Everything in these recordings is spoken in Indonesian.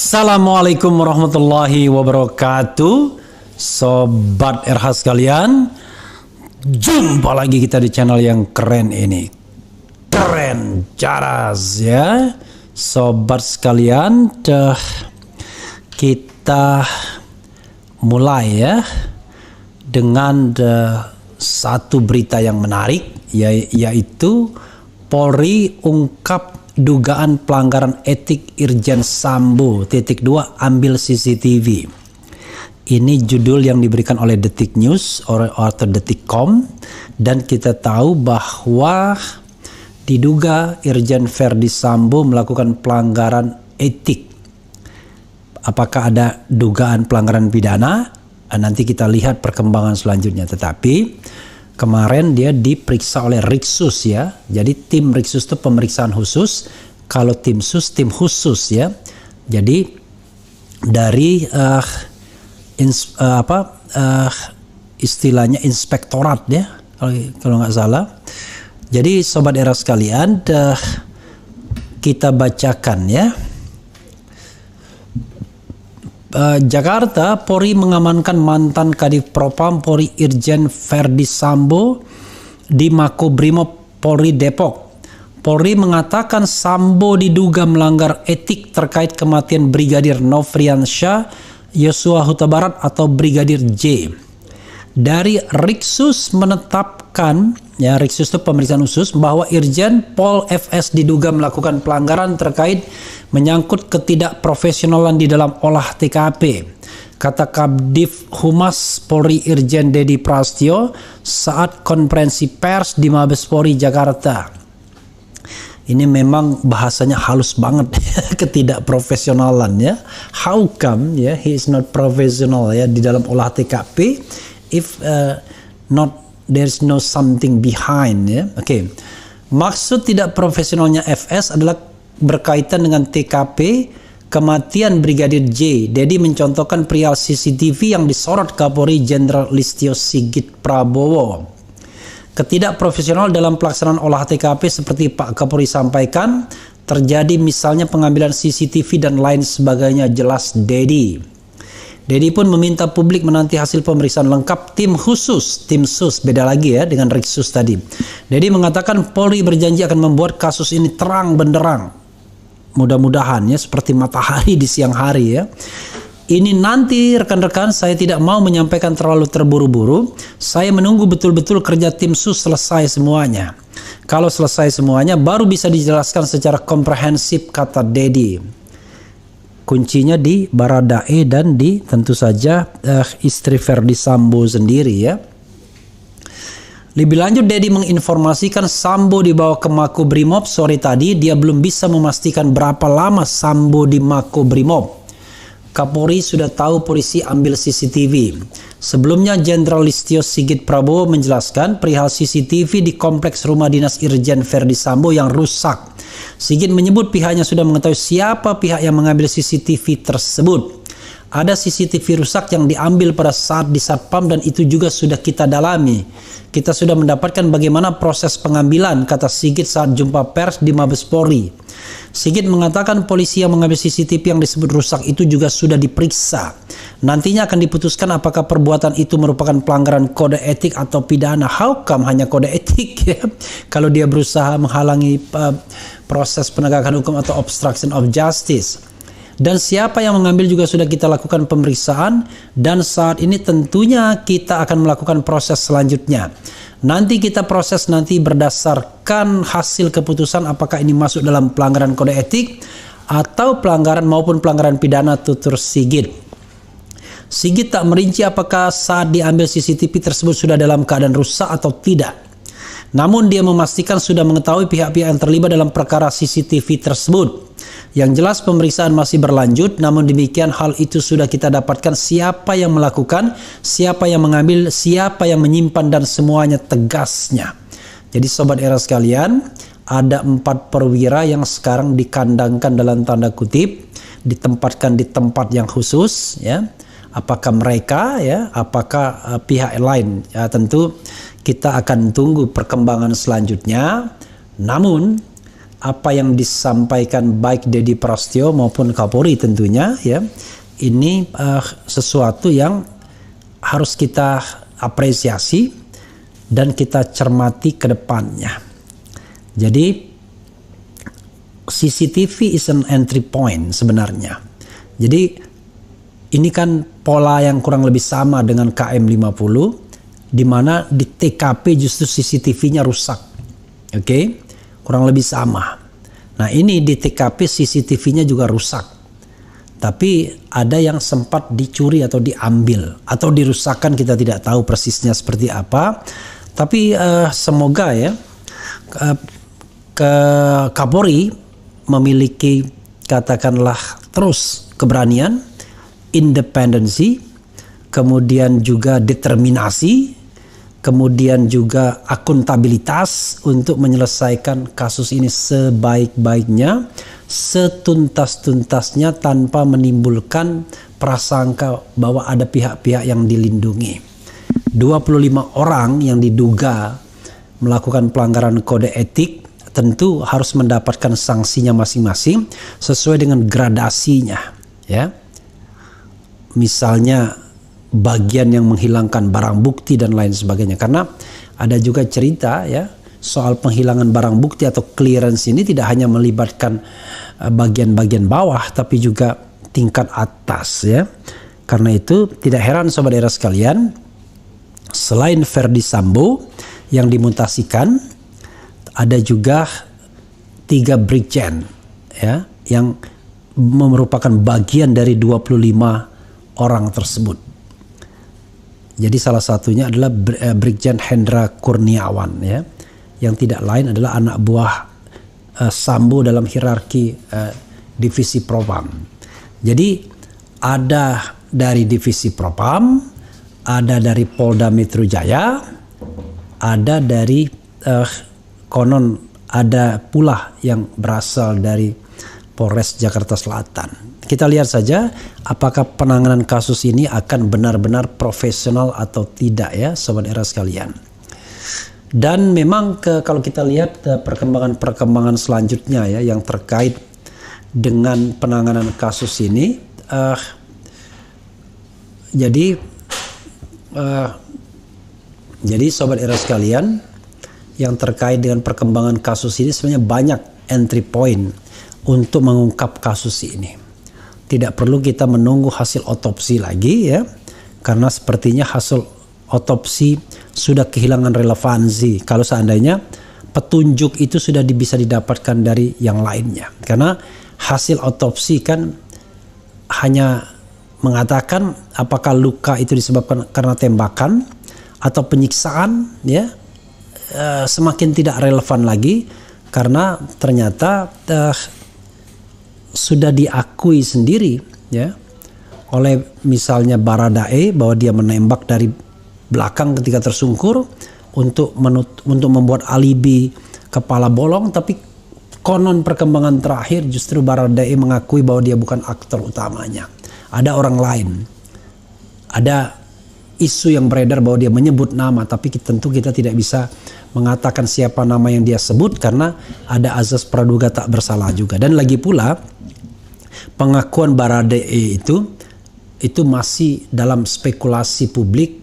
Assalamualaikum warahmatullahi wabarakatuh, Sobat RH sekalian. Jumpa lagi kita di channel yang keren ini, Keren Caras ya. Sobat sekalian, kita mulai ya dengan satu berita yang menarik, yaitu Polri ungkap dugaan pelanggaran etik Irjen Sambo, _2 ambil CCTV. Ini judul yang diberikan oleh Detik News atau Detikcom, dan kita tahu bahwa diduga Irjen Verdi Sambo melakukan pelanggaran etik. Apakah ada dugaan pelanggaran pidana? Nanti kita lihat perkembangan selanjutnya. Tetapi kemarin dia diperiksa oleh Riksus ya. Jadi tim Riksus itu pemeriksaan khusus. Kalau tim sus, tim khusus ya. Jadi dari istilahnya inspektorat ya, kalau nggak salah. Jadi sobat era sekalian, kita bacakan ya. Jakarta, Polri mengamankan mantan Kadif Propam Polri Irjen Verdi Sambo di Makobrimob Polri Depok. Polri mengatakan Sambo diduga melanggar etik terkait kematian Brigadir Nofriansyah Yosua Huta Barat atau Brigadir J. Dari Riksus menetapkan, ya Riksus itu pemeriksaan khusus, bahwa Irjen Pol FS diduga melakukan pelanggaran terkait menyangkut ketidakprofesionalan di dalam olah TKP. Kata Kabdif Humas Polri Irjen Dedi Prasetyo saat konferensi pers di Mabes Polri Jakarta. Ini memang bahasanya halus banget, ketidakprofesionalan ya. How come ya he is not professional ya di dalam olah TKP if not there's no something behind ya. Oke. Maksud tidak profesionalnya FS adalah berkaitan dengan TKP kematian Brigadir J. Dedi mencontohkan perihal CCTV yang disorot Kapolri Jenderal Listio Sigit Prabowo. Ketidakprofesional dalam pelaksanaan olah TKP seperti Pak Kapolri sampaikan terjadi misalnya pengambilan CCTV dan lain sebagainya, jelas Dedi. Dedi pun meminta publik menanti hasil pemeriksaan lengkap tim khusus, tim sus, beda lagi ya dengan Riksus tadi. Dedi mengatakan Polri berjanji akan membuat kasus ini terang benderang. Mudah-mudahan ya seperti matahari di siang hari ya. Ini nanti rekan-rekan, saya tidak mau menyampaikan terlalu terburu-buru. Saya menunggu betul-betul kerja tim sus selesai semuanya. Kalau selesai semuanya baru bisa dijelaskan secara komprehensif, kata Dedi. Kuncinya di Baradae dan di tentu saja istri Verdi Sambo sendiri ya. Lebih lanjut, Dedi menginformasikan Sambo dibawa ke Makobrimob sore tadi. Dia belum bisa memastikan berapa lama Sambo di Makobrimob. Kapolri sudah tahu polisi ambil CCTV. Sebelumnya Jenderal Listio Sigit Prabowo menjelaskan perihal CCTV di kompleks rumah dinas Irjen Verdi Sambo yang rusak. Sigit menyebut pihaknya sudah mengetahui siapa pihak yang mengambil CCTV tersebut. Ada CCTV rusak yang diambil pada saat di Satpam dan itu juga sudah kita dalami. Kita sudah mendapatkan bagaimana proses pengambilan, kata Sigit saat jumpa pers di Mabes Polri. Sigit mengatakan polisi yang mengambil CCTV yang disebut rusak itu juga sudah diperiksa. Nantinya akan diputuskan apakah perbuatan itu merupakan pelanggaran kode etik atau pidana. How come hanya kode etik ya? Kalau dia berusaha menghalangi proses penegakan hukum atau obstruction of justice. Dan siapa yang mengambil juga sudah kita lakukan pemeriksaan, dan saat ini tentunya kita akan melakukan proses selanjutnya. Nanti kita proses nanti berdasarkan hasil keputusan apakah ini masuk dalam pelanggaran kode etik atau pelanggaran maupun pelanggaran pidana, tutur Sigit. Sigit tak merinci apakah saat diambil CCTV tersebut sudah dalam keadaan rusak atau tidak. Namun dia memastikan sudah mengetahui pihak-pihak yang terlibat dalam perkara CCTV tersebut. Yang jelas pemeriksaan masih berlanjut, namun demikian hal itu sudah kita dapatkan siapa yang melakukan, siapa yang mengambil, siapa yang menyimpan dan semuanya, tegasnya. Jadi sobat era sekalian, ada 4 perwira yang sekarang dikandangkan dalam tanda kutip, ditempatkan di tempat yang khusus ya. Apakah mereka ya, apakah pihak lain ya, tentu kita akan tunggu perkembangan selanjutnya. Namun apa yang disampaikan baik Dedi Prasetyo maupun Kapolri tentunya ya, ini sesuatu yang harus kita apresiasi dan kita cermati ke depannya. Jadi CCTV is an entry point sebenarnya. Jadi ini kan pola yang kurang lebih sama dengan KM 50, di mana di TKP justru CCTV-nya rusak. Oke? Kurang lebih sama. Nah, ini di TKP CCTV-nya juga rusak. Tapi ada yang sempat dicuri atau diambil atau dirusakkan, kita tidak tahu persisnya seperti apa. Tapi semoga ya Kapolri memiliki katakanlah terus keberanian, independensi, kemudian juga determinasi, kemudian juga akuntabilitas untuk menyelesaikan kasus ini sebaik-baiknya, setuntas-tuntasnya tanpa menimbulkan prasangka bahwa ada pihak-pihak yang dilindungi. 25 orang yang diduga melakukan pelanggaran kode etik tentu harus mendapatkan sanksinya masing-masing sesuai dengan gradasinya, ya. Misalnya bagian yang menghilangkan barang bukti dan lain sebagainya, karena ada juga cerita ya soal penghilangan barang bukti atau clearance ini tidak hanya melibatkan bagian-bagian bawah tapi juga tingkat atas ya. Karena itu tidak heran sobat era sekalian, selain Ferdi Sambo yang dimutasikan, ada juga 3 brigjen ya yang merupakan bagian dari 25 orang tersebut. Jadi salah satunya adalah Brigjen Hendra Kurniawan ya, yang tidak lain adalah anak buah Sambo dalam hierarki divisi Propam. Jadi ada dari divisi Propam, ada dari Polda Metro Jaya, ada dari konon ada pula yang berasal dari Polres Jakarta Selatan. Kita lihat saja apakah penanganan kasus ini akan benar-benar profesional atau tidak ya sobat era sekalian. Dan memang kalau kita lihat perkembangan selanjutnya ya yang terkait dengan penanganan kasus ini, jadi sobat era sekalian, yang terkait dengan perkembangan kasus ini sebenarnya banyak entry point untuk mengungkap kasus ini. Tidak perlu kita menunggu hasil otopsi lagi ya, karena sepertinya hasil otopsi sudah kehilangan relevansi kalau seandainya petunjuk itu sudah bisa didapatkan dari yang lainnya. Karena hasil otopsi kan hanya mengatakan apakah luka itu disebabkan karena tembakan atau penyiksaan ya, semakin tidak relevan lagi karena ternyata sudah diakui sendiri ya oleh misalnya Baradae bahwa dia menembak dari belakang ketika tersungkur untuk membuat alibi kepala bolong, tapi konon perkembangan terakhir justru Baradae mengakui bahwa dia bukan aktor utamanya. Ada orang lain. Ada isu yang beredar bahwa dia menyebut nama, tapi tentu kita tidak bisa mengatakan siapa nama yang dia sebut karena ada azas praduga tak bersalah juga. Dan lagi pula pengakuan Baradae itu masih dalam spekulasi publik,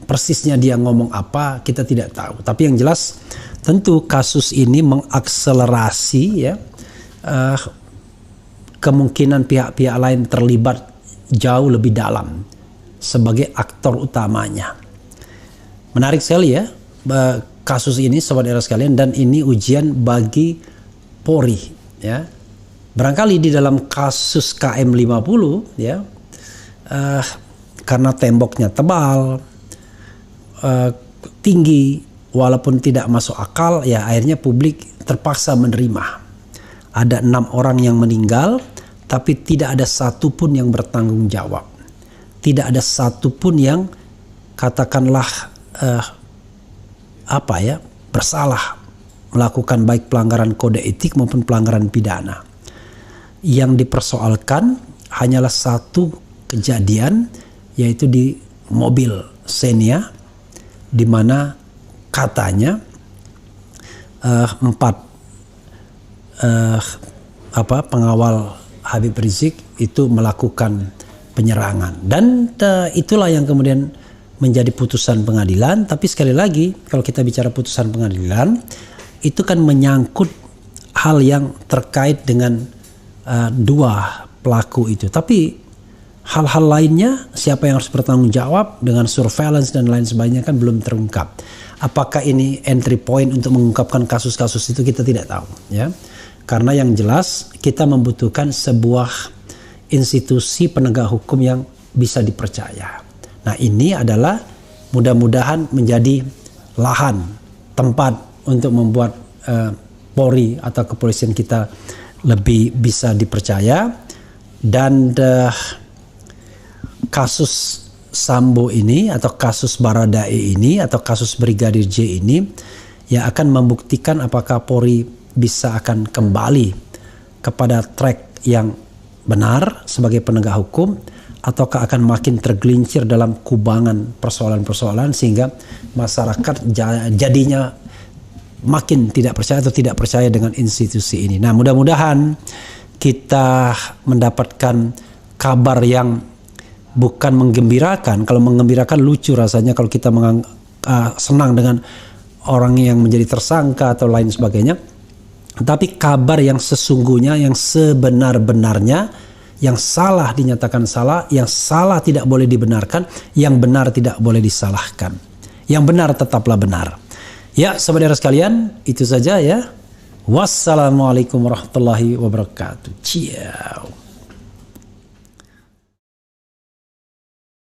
persisnya dia ngomong apa kita tidak tahu. Tapi yang jelas tentu kasus ini mengakselerasi ya kemungkinan pihak-pihak lain terlibat jauh lebih dalam sebagai aktor utamanya. Menarik sekali ya kasus ini sobat era sekalian, dan ini ujian bagi Polri ya. Barangkali di dalam kasus KM 50 ya, karena temboknya tebal, tinggi, walaupun tidak masuk akal ya, akhirnya publik terpaksa menerima. Ada 6 orang yang meninggal, tapi tidak ada satupun yang bertanggung jawab. Tidak ada satupun yang katakanlah bersalah melakukan baik pelanggaran kode etik maupun pelanggaran pidana. Yang dipersoalkan hanyalah satu kejadian, yaitu di mobil Xenia, di mana katanya 4 pengawal Habib Rizik itu melakukan penyerangan, dan itulah yang kemudian menjadi putusan pengadilan. Tapi sekali lagi, kalau kita bicara putusan pengadilan, itu kan menyangkut hal yang terkait dengan dua pelaku itu. Tapi hal-hal lainnya, siapa yang harus bertanggung jawab dengan surveillance dan lain sebagainya kan belum terungkap. Apakah ini entry point untuk mengungkapkan kasus-kasus itu, kita tidak tahu, ya. Karena yang jelas kita membutuhkan sebuah institusi penegak hukum yang bisa dipercaya. Nah, ini adalah mudah-mudahan menjadi lahan, tempat untuk membuat Polri atau kepolisian kita lebih bisa dipercaya. Dan kasus Sambo ini atau kasus Baradae ini atau kasus Brigadir J ini yang akan membuktikan apakah Polri bisa akan kembali kepada track yang benar sebagai penegak hukum, ataukah akan makin tergelincir dalam kubangan persoalan-persoalan sehingga masyarakat jadinya makin tidak percaya atau tidak percaya dengan institusi ini. Nah, mudah-mudahan kita mendapatkan kabar yang bukan menggembirakan. Kalau menggembirakan lucu rasanya kalau kita senang dengan orang yang menjadi tersangka atau lain sebagainya. Tapi kabar yang sesungguhnya, yang sebenar-benarnya, yang salah dinyatakan salah, yang salah tidak boleh dibenarkan, yang benar tidak boleh disalahkan. Yang benar tetaplah benar. Ya, saudara sekalian, itu saja ya. Wassalamualaikum warahmatullahi wabarakatuh. Ciao.